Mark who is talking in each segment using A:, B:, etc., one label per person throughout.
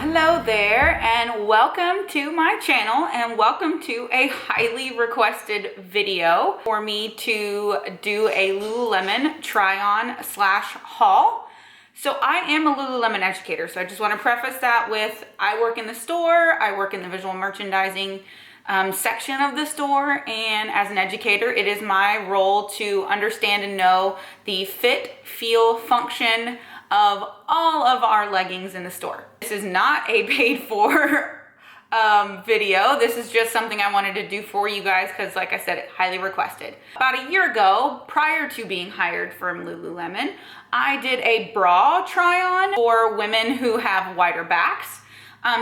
A: Hello there and welcome to my channel and welcome to a highly requested video for me to do a Lululemon try-on / haul. So I am a Lululemon educator, so I just want to preface that with I work in the store, I work in the visual merchandising section of the store, and as an educator it is my role to understand and know the fit, feel, function of all of our leggings in the store. This is not a paid for video. This is just something I wanted to do for you guys because, like I said, it's highly requested. About a year ago, prior to being hired from Lululemon, I did a bra try-on for women who have wider backs.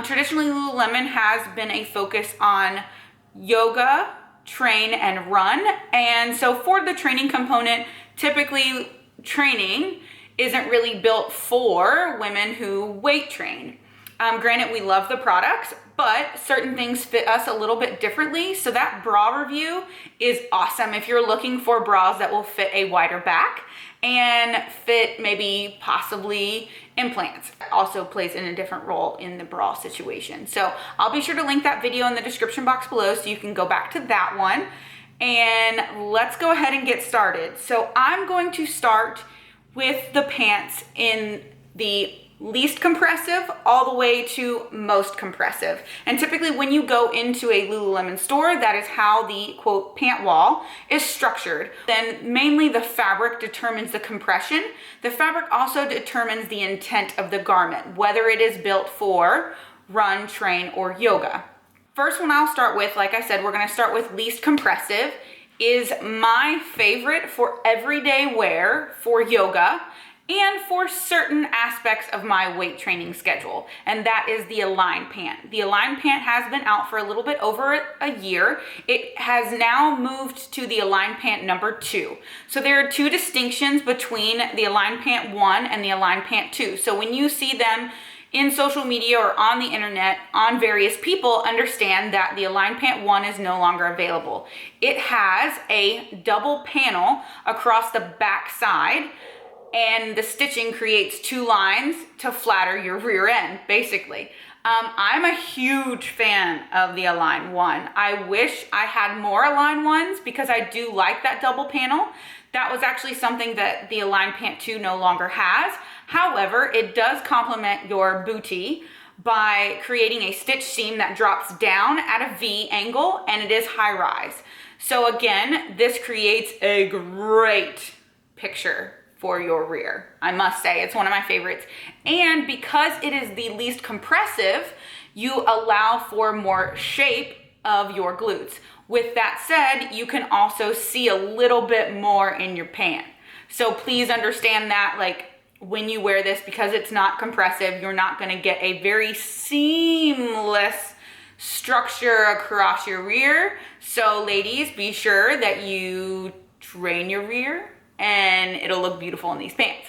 A: Traditionally, Lululemon has been a focus on yoga, train, and run. And so for the training component, typically training isn't really built for women who weight train. Granted, we love the products, but certain things fit us a little bit differently. So that bra review is awesome if you're looking for bras that will fit a wider back and fit maybe possibly implants. It also plays in a different role in the bra situation. So I'll be sure to link that video in the description box below so you can go back to that one. And let's go ahead and get started. So I'm going to start with the pants in the least compressive all the way to most compressive. And typically when you go into a Lululemon store, that is how the quote pant wall is structured. Then mainly the fabric determines the compression. The fabric also determines the intent of the garment, whether it is built for run, train, or yoga. First one I'll start with, like I said, we're gonna start with least compressive, is my favorite for everyday wear for yoga and for certain aspects of my weight training schedule, and that is the Align pant. The Align pant has been out for a little bit over a year. It has now moved to the Align pant number 2. So there are two distinctions between the Align pant 1 and the Align pant 2. So when you see them in social media or on the internet on various people, understand that the Align pant 1 is no longer available. It has a double panel across the back side, and the stitching creates 2 lines to flatter your rear end, basically. I'm a huge fan of the Align 1. I wish I had more Align 1s because I do like that double panel. That was actually something that the Align pant 2 no longer has. However, it does complement your bootie by creating a stitch seam that drops down at a V angle, and it is high rise. So again, this creates a great picture for your rear. I must say, it's one of my favorites. And because it is the least compressive, you allow for more shape of your glutes. With that said, you can also see a little bit more in your pant. So please understand that, like, when you wear this, because it's not compressive, you're not gonna get a very seamless structure across your rear. So ladies, be sure that you train your rear and it'll look beautiful in these pants.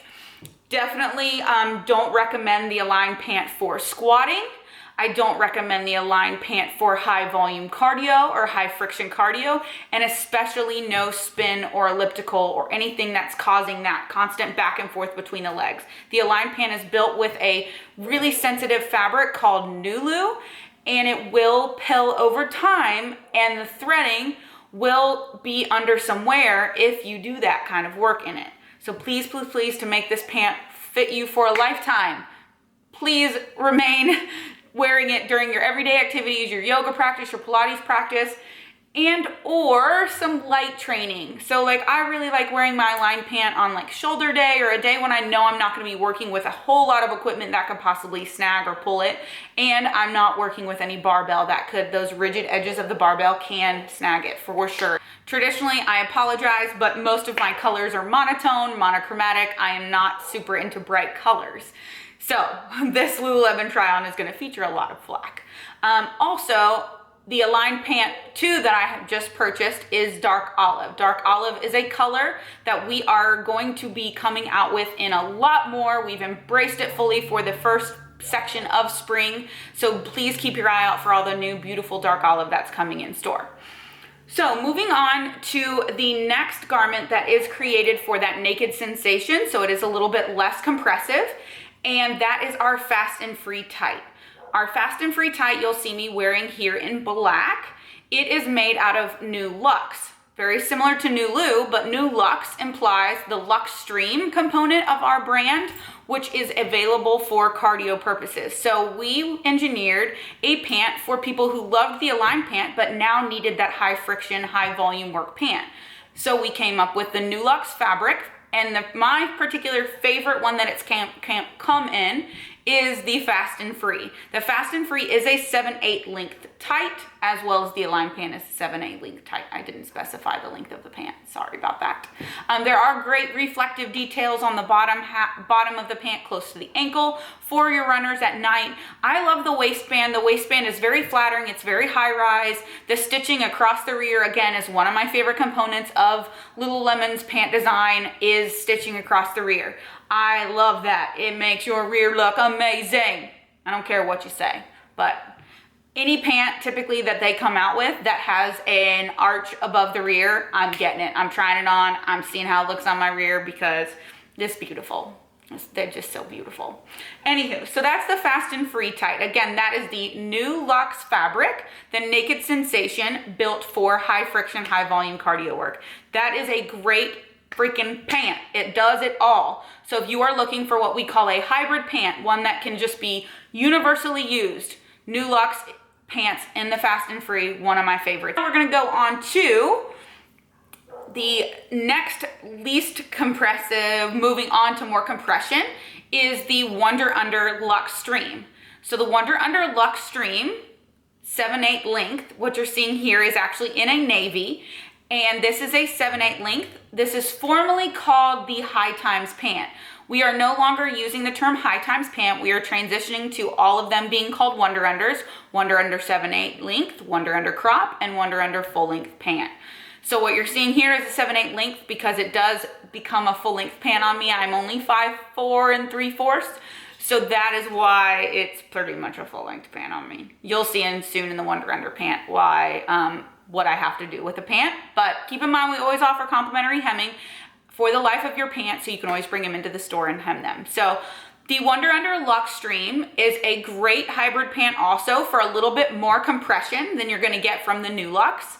A: Definitely don't recommend the Align pant for squatting. I don't recommend the Align pant for high volume cardio or high friction cardio, and especially no spin or elliptical or anything that's causing that constant back and forth between the legs. The Align pant is built with a really sensitive fabric called Nulu, and it will pill over time, and the threading will be under some wear if you do that kind of work in it. So please, please, please, to make this pant fit you for a lifetime, please remain wearing it during your everyday activities, your yoga practice, your Pilates practice, and or some light training. So like I really like wearing my Align pant on like shoulder day or a day when I know I'm not gonna be working with a whole lot of equipment that could possibly snag or pull it, and I'm not working with any barbell that could, those rigid edges of the barbell can snag it for sure. Traditionally, I apologize, but most of my colors are monotone, monochromatic. I am not super into bright colors. So this Lululemon try-on is gonna feature a lot of black. Also, the Align pant 2 that I have just purchased is dark olive. Dark olive is a color that we are going to be coming out with in a lot more. We've embraced it fully for the first section of spring. So please keep your eye out for all the new beautiful dark olive that's coming in store. So moving on to the next garment that is created for that naked sensation. So it is a little bit less compressive, and that is our fast and free tight. our Fast and Free tight you'll see me wearing here in black. It is made out of New Luxe. Very similar to New Lu, but New Luxe implies the luxtreme component of our brand, which is available for cardio purposes. So we engineered a pant for people who loved the Align pant, but now needed that high friction, high volume work pant. So we came up with the New Luxe fabric, and my particular favorite one that it's come in is the Fast and Free. The Fast and Free is a 7/8 length tight, as well as the Align pant is 7/8 length tight. I didn't specify the length of the pant, sorry about that. There are great reflective details on the bottom of the pant close to the ankle for your runners at night. I love the waistband. The waistband is very flattering, it's very high rise. The stitching across the rear, again, is one of my favorite components of Lululemon's pant design, is stitching across the rear. I love that. It makes your rear look amazing. I don't care what you say, but any pant typically that they come out with that has an arch above the rear, I'm getting it. I'm trying it on. I'm seeing how it looks on my rear because it's beautiful. They're just so beautiful. Anywho, so that's the Fast and Free tight. Again, that is the New Luxe fabric, the Naked Sensation, built for high friction, high volume cardio work. That is a great freaking pant. It does it all. So if you are looking for what we call a hybrid pant, one that can just be universally used, New Luxe pants in the Fast and Free, one of my favorites. We're going to go on to the next least compressive, moving on to more compression, is the Wunder Under Luxtreme. So the Wunder Under Luxtreme 7/8 length, what you're seeing here is actually in a navy, and this is a 7/8 length. This is formally called the High Times pant. We are no longer using the term High Times pant. We are transitioning to all of them being called Wunder Unders, Wunder Under 7/8 length, Wunder Under crop, and Wunder Under full length pant. So what you're seeing here is a 7/8 length because it does become a full length pant on me. I'm only 5'4" and 3/4". So that is why it's pretty much a full length pant on me. You'll see soon in the Wunder Under pant why, what I have to do with the pant. But keep in mind, we always offer complimentary hemming for the life of your pants, so you can always bring them into the store and hem them. So the Wunder Under Luxtreme is a great hybrid pant also for a little bit more compression than you're gonna get from the New Luxe.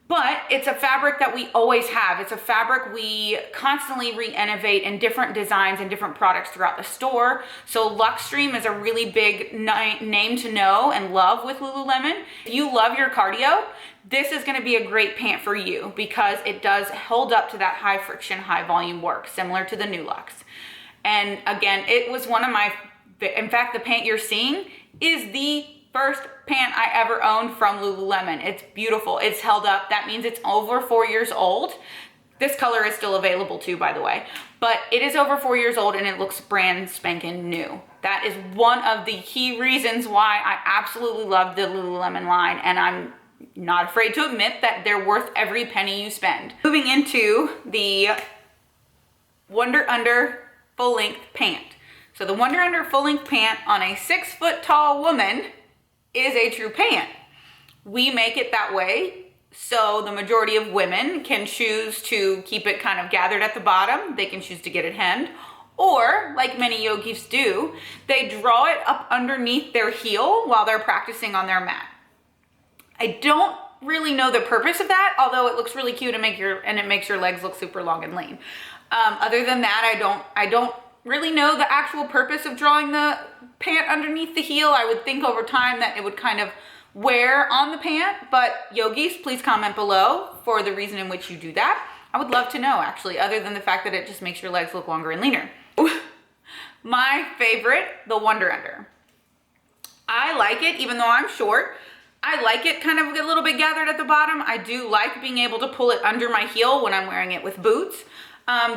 A: But it's a fabric that we always have. It's a fabric we constantly re-innovate in different designs and different products throughout the store. So Luxtreme is a really big name to know and love with Lululemon. If you love your cardio, this is gonna be a great pant for you because it does hold up to that high friction, high volume work, similar to the New Luxe. And again, it was one of my, in fact, the pant you're seeing is the first pant I ever owned from Lululemon. It's beautiful. It's held up. That means it's over 4 years old. This color is still available too, by the way, but it is over 4 years old and it looks brand spanking new. That is one of the key reasons why I absolutely love the Lululemon line, and I'm not afraid to admit that they're worth every penny you spend. Moving into the Wunder Under full length pant. So the Wunder Under full length pant on a 6 foot tall woman is a true pant. We make it that way so the majority of women can choose to keep it kind of gathered at the bottom. They can choose to get it hemmed, or like many yogis do, they draw it up underneath their heel while they're practicing on their mat. I don't really know the purpose of that, although it looks really cute and it makes your legs look super long and lean. Other than that, I don't really know the actual purpose of drawing the pant underneath the heel. I would think over time that it would kind of wear on the pant, but yogis, please comment below for the reason in which you do that. I would love to know, actually, other than the fact that it just makes your legs look longer and leaner. My favorite, the Wunder Under. I like it, even though I'm short. I like it kind of a little bit gathered at the bottom. I do like being able to pull it under my heel when I'm wearing it with boots.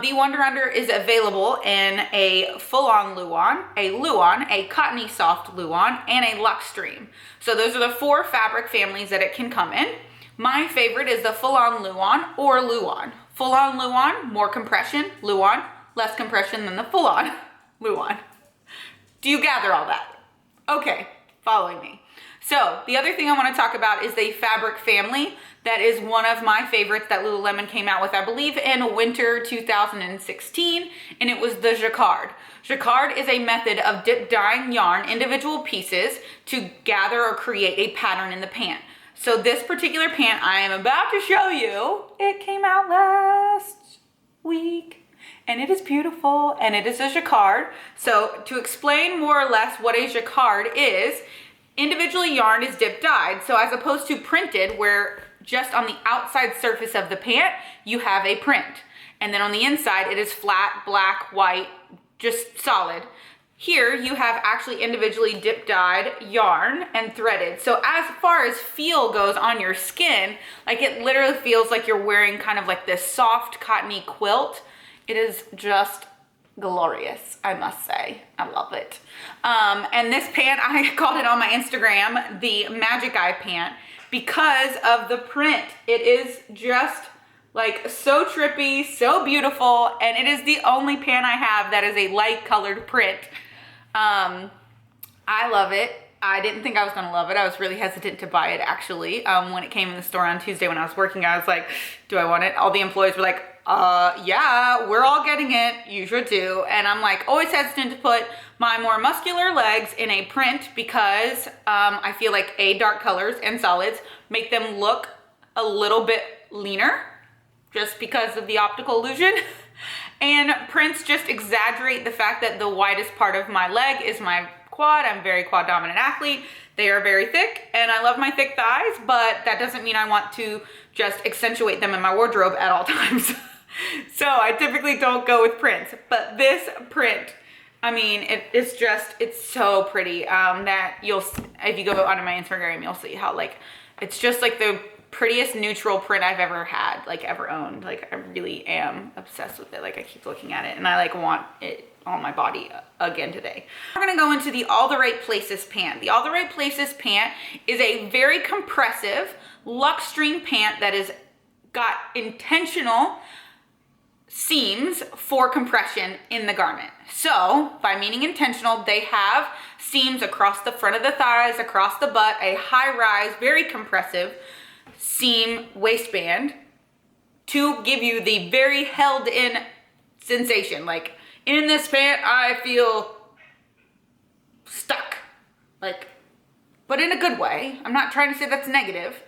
A: The Wunder Under is available in a full-on Luon, a cottony soft Luon, and a Luxtreme. So those are the 4 fabric families that it can come in. My favorite is the full-on Luon or Luon. Full-on Luon, more compression. Luon, less compression than the full-on Luon. Do you gather all that? Okay, following me. So the other thing I want to talk about is the fabric family. That is one of my favorites that Lululemon came out with, I believe in winter 2016, and it was the Jacquard. Jacquard is a method of dip dyeing yarn, individual pieces, to gather or create a pattern in the pant. So this particular pant I am about to show you, it came out last week, and it is beautiful, and it is a Jacquard. So to explain more or less what a Jacquard is, individually yarn is dip dyed. So as opposed to printed, where just on the outside surface of the pant, you have a print. And then on the inside, it is flat, black, white, just solid. Here, you have actually individually dip dyed yarn and threaded. So as far as feel goes on your skin, like it literally feels like you're wearing kind of like this soft cottony quilt. It is just glorious, I must say. I love it. And this pant, I called it on my Instagram the Magic Eye pant because of the print. It is just like so trippy, so beautiful, and it is the only pant I have that is a light colored print. I love it. I didn't think I was gonna love it. I was really hesitant to buy it actually. When it came in the store on Tuesday when I was working, I was like, do I want it? All the employees were like, yeah, we're all getting it. You should too. And I'm like always hesitant to put my more muscular legs in a print because I feel like dark colors and solids make them look a little bit leaner just because of the optical illusion. And prints just exaggerate the fact that the widest part of my leg is my quad. I'm a very quad dominant athlete. They are very thick and I love my thick thighs, but that doesn't mean I want to just accentuate them in my wardrobe at all times. So I typically don't go with prints, but this print, I mean, it's so pretty that if you go onto my Instagram, you'll see how like, it's just like the prettiest neutral print I've ever had, like ever owned. Like I really am obsessed with it. Like I keep looking at it and I like want it on my body again today. We're gonna go into the All the Right Places pant. The All the Right Places pant is a very compressive luxtreme pant that is got intentional seams for compression in the garment. So by meaning intentional, they have seams across the front of the thighs, across the butt, a high rise, very compressive seam waistband to give you the very held in sensation. Like in this pant, I feel stuck, like, but in a good way. I'm not trying to say that's negative.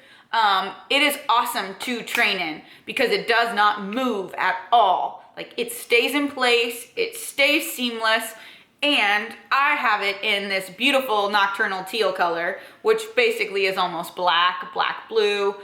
A: It is awesome to train in because it does not move at all. Like it stays in place, it stays seamless, and I have it in this beautiful nocturnal teal color, which basically is almost black, black blue.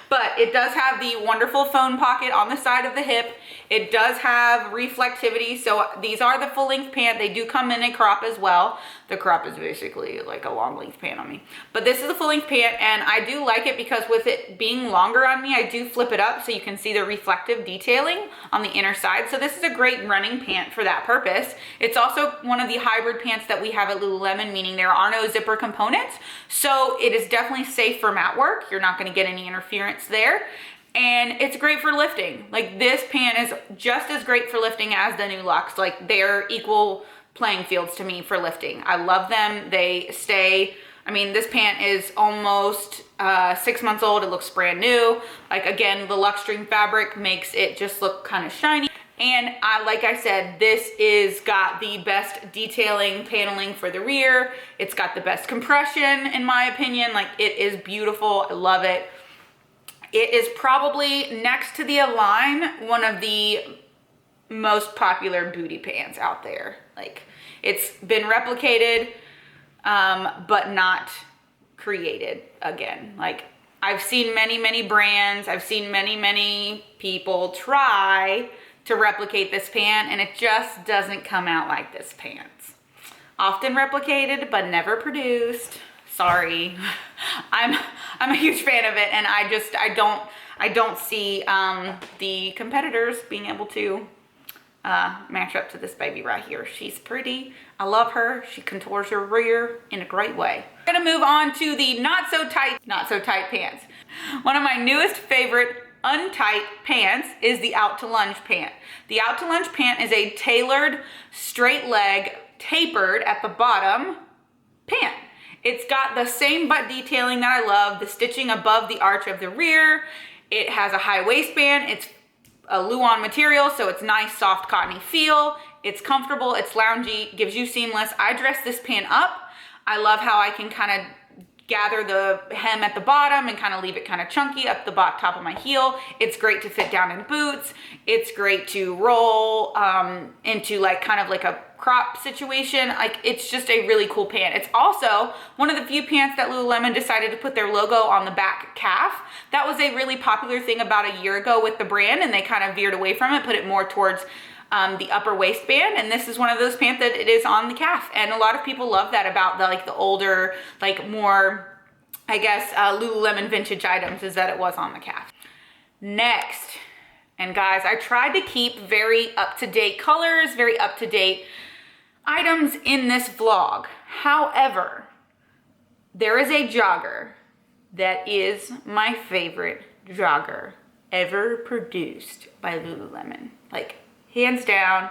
A: But it does have the wonderful phone pocket on the side of the hip. It does have reflectivity. So these are the full length pant. They do come in a crop as well. The crop is basically like a long length pant on me. But this is a full length pant and I do like it because with it being longer on me, I do flip it up so you can see the reflective detailing on the inner side. So this is a great running pant for that purpose. It's also one of the hybrid pants that we have at Lululemon, meaning there are no zipper components. So it is definitely safe for mat work. You're not going to get any interference there. And it's great for lifting. Like this pant is just as great for lifting as the new Lux. Like they're equal playing fields to me for lifting. I love them. They stay, I mean, this pant is almost 6 months old. It looks brand new. Like again, the luxtreme fabric makes it just look kind of shiny. And like I said, this is got the best detailing paneling for the rear. It's got the best compression in my opinion. Like it is beautiful. I love it. It is probably next to the Align, one of the most popular booty pants out there. Like it's been replicated, but not created again. Like I've seen many brands, I've seen many people try to replicate this pant and it just doesn't come out like this pant. Often replicated, but never produced. Sorry. I'm a huge fan of it and I don't see the competitors being able to match up to this baby right here. She's pretty. I love her. She contours her rear in a great way. We're gonna move on to the not so tight pants. One of my newest favorite untight pants is the Out to Lunge pant. The Out to Lunge pant is a tailored straight leg, tapered at the bottom, pant. It's got the same butt detailing that I love, the stitching above the arch of the rear. It has a high waistband. It's a Luon material, so it's nice, soft, cottony feel. It's comfortable, it's loungy, gives you seamless. I dress this pant up. I love how I can kind of gather the hem at the bottom and kind of leave it kind of chunky up the top of my heel. It's great to fit down in boots. It's great to roll into like kind of like a crop situation. Like, it's just a really cool pant. It's also one of the few pants that Lululemon decided to put their logo on the back calf. That was a really popular thing about a year ago with the brand, and they kind of veered away from it, put it more towards the upper waistband, and this is one of those pants that it is on the calf, and a lot of people love that about the older, like more, I guess, Lululemon vintage items, is that it was on the calf. Next, and guys, I tried to keep very up-to-date colors, very up-to-date items in this vlog. However, there is a jogger that is my favorite jogger ever produced by Lululemon. Like, hands down.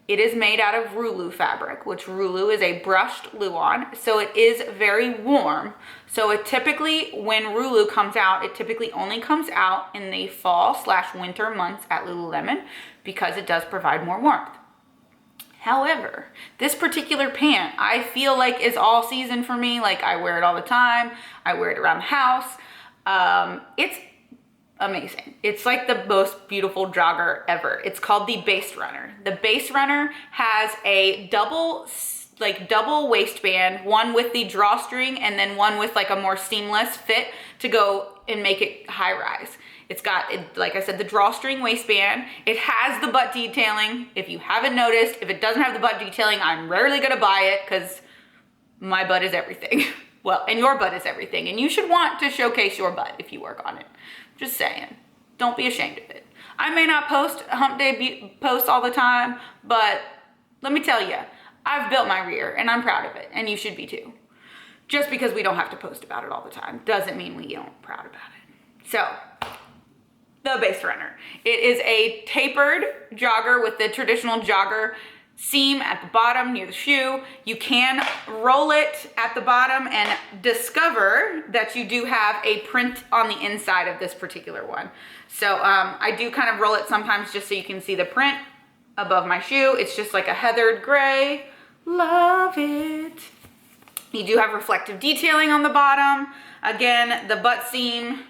A: It is made out of Rulu fabric, which Rulu is a brushed Luon, so it is very warm. So it typically, when Rulu comes out, it typically only comes out in the fall/winter months at Lululemon because it does provide more warmth. However, this particular pant, I feel like is all season for me. Like, I wear it all the time. I wear it around the house. It's amazing. It's like the most beautiful jogger ever. It's called the Base Runner. The Base Runner has a double waistband, one with the drawstring and then one with like a more seamless fit to go and make it high rise. It's got, like I said, the drawstring waistband. It has the butt detailing. If you haven't noticed, if it doesn't have the butt detailing, I'm rarely gonna buy it because my butt is everything. Well, and your butt is everything. And you should want to showcase your butt if you work on it. Just saying. Don't be ashamed of it. I may not post hump day posts all the time, but let me tell you, I've built my rear and I'm proud of it, and you should be too. Just because we don't have to post about it all the time doesn't mean we aren't proud about it. So, the Base Runner. It is a tapered jogger with the traditional jogger seam at the bottom near the shoe. You can roll it at the bottom and discover that you do have a print on the inside of this particular one. So I do kind of roll it sometimes just so you can see the print above my shoe. It's just like a heathered gray. Love it. You do have reflective detailing on the bottom. Again, the butt seam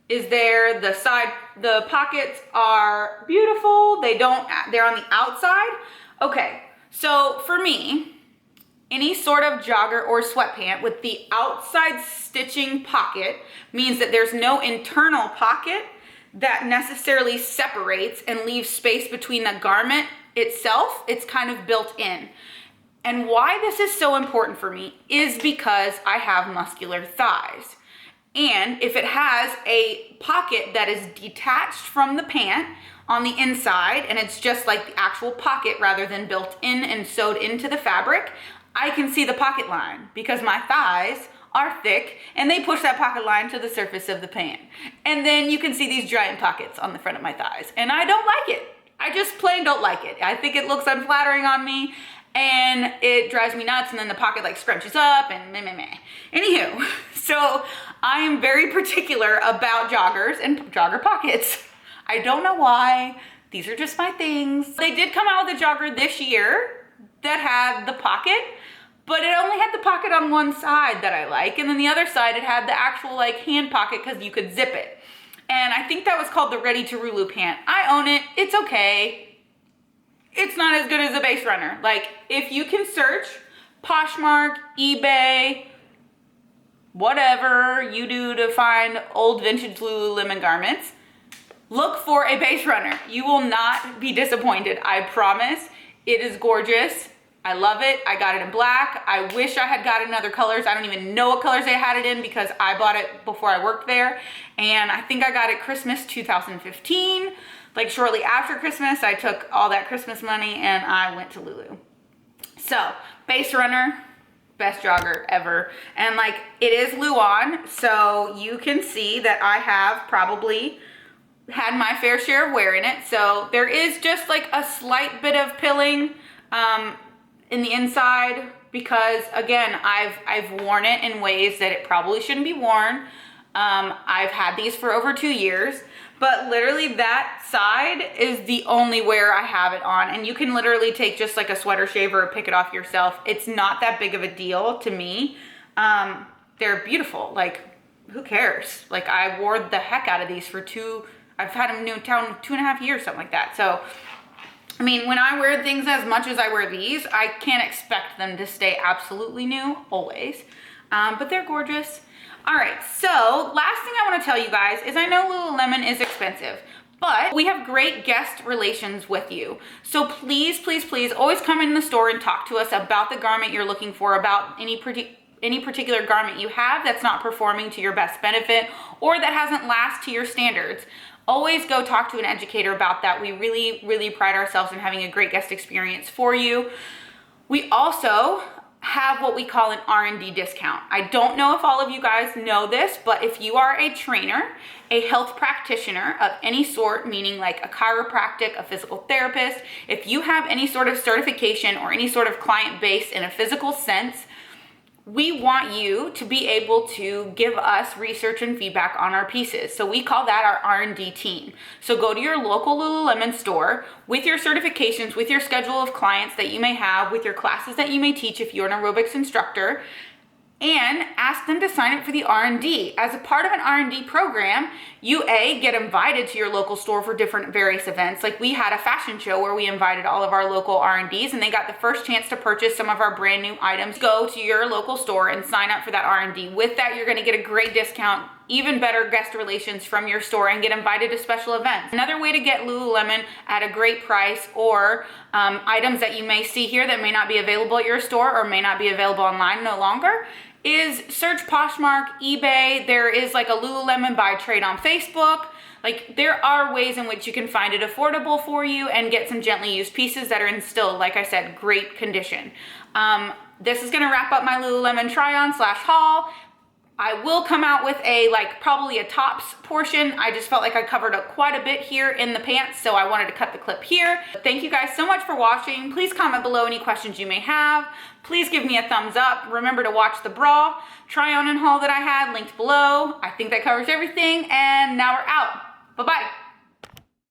A: is there. The pockets are beautiful. They're on the outside. Okay, so for me, any sort of jogger or sweatpant with the outside stitching pocket means that there's no internal pocket that necessarily separates and leaves space between the garment itself. It's kind of built in. And why this is so important for me is because I have muscular thighs. And if it has a pocket that is detached from the pant on the inside, and it's just like the actual pocket rather than built in and sewed into the fabric, I can see the pocket line because my thighs are thick and they push that pocket line to the surface of the pant. And then you can see these giant pockets on the front of my thighs. And I don't like it. I just plain don't like it. I think it looks unflattering on me and it drives me nuts, and then the pocket like scrunches up and meh, meh, meh. Anywho, so I am very particular about joggers and jogger pockets. I don't know why. These are just my things. They did come out with a jogger this year that had the pocket, but it only had the pocket on one side that I like, and then the other side it had the actual like hand pocket because you could zip it. And I think that was called the Ready to Rulu pant. I own it. It's okay. It's not as good as the Base Runner. Like, if you can search Poshmark, eBay, whatever you do to find old vintage Lululemon garments, look for a Base Runner. You will not be disappointed, I promise. It is gorgeous. I love it. I got it in black. I wish I had gotten other colors. I don't even know what colors they had it in because I bought it before I worked there. And I think I got it Christmas 2015. Like shortly after Christmas, I took all that Christmas money and I went to Lulu. So, Base Runner, best jogger ever. And like, it is Luon, so you can see that I have probably had my fair share of wearing it. So there is just like a slight bit of pilling in the inside because again, I've worn it in ways that it probably shouldn't be worn. I've had these for over 2 years, but literally that side is the only wear I have it on. And you can literally take just like a sweater shaver or pick it off yourself. It's not that big of a deal to me. They're beautiful. Like, who cares? Like, I wore the heck out of these for I've had them in town 2.5 years, something like that. So, I mean, when I wear things as much as I wear these, I can't expect them to stay absolutely new always. But they're gorgeous. All right, so last thing I want to tell you guys is I know Lululemon is expensive, but we have great guest relations with you. So please, please, please always come in the store and talk to us about the garment you're looking for, about any particular garment you have that's not performing to your best benefit or that hasn't lasted to your standards. Always go talk to an educator about that. We really, really pride ourselves in having a great guest experience for you. We also have what we call an R&D discount. I don't know if all of you guys know this, but if you are a trainer, a health practitioner of any sort, meaning like a chiropractic, a physical therapist, if you have any sort of certification or any sort of client base in a physical sense, we want you to be able to give us research and feedback on our pieces. So we call that our R&D team. So go to your local Lululemon store with your certifications, with your schedule of clients that you may have, with your classes that you may teach if you're an aerobics instructor, and ask them to sign up for the R&D. As a part of an R&D program, you get invited to your local store for different various events. Like we had a fashion show where we invited all of our local R&Ds and they got the first chance to purchase some of our brand new items. Go to your local store and sign up for that R&D. With that, you're gonna get a great discount, even better guest relations from your store, and get invited to special events. Another way to get Lululemon at a great price, or items that you may see here that may not be available at your store or may not be available online no longer, is search Poshmark, eBay. There is like a Lululemon buy trade on Facebook. Like, there are ways in which you can find it affordable for you and get some gently used pieces that are in still, like I said, great condition. This is gonna wrap up my Lululemon try-on / haul. I will come out with probably a tops portion. I just felt like I covered up quite a bit here in the pants, so I wanted to cut the clip here. Thank you guys so much for watching. Please comment below any questions you may have. Please give me a thumbs up. Remember to watch the bra try on and haul that I had linked below. I think that covers everything, and now we're out. Bye-bye.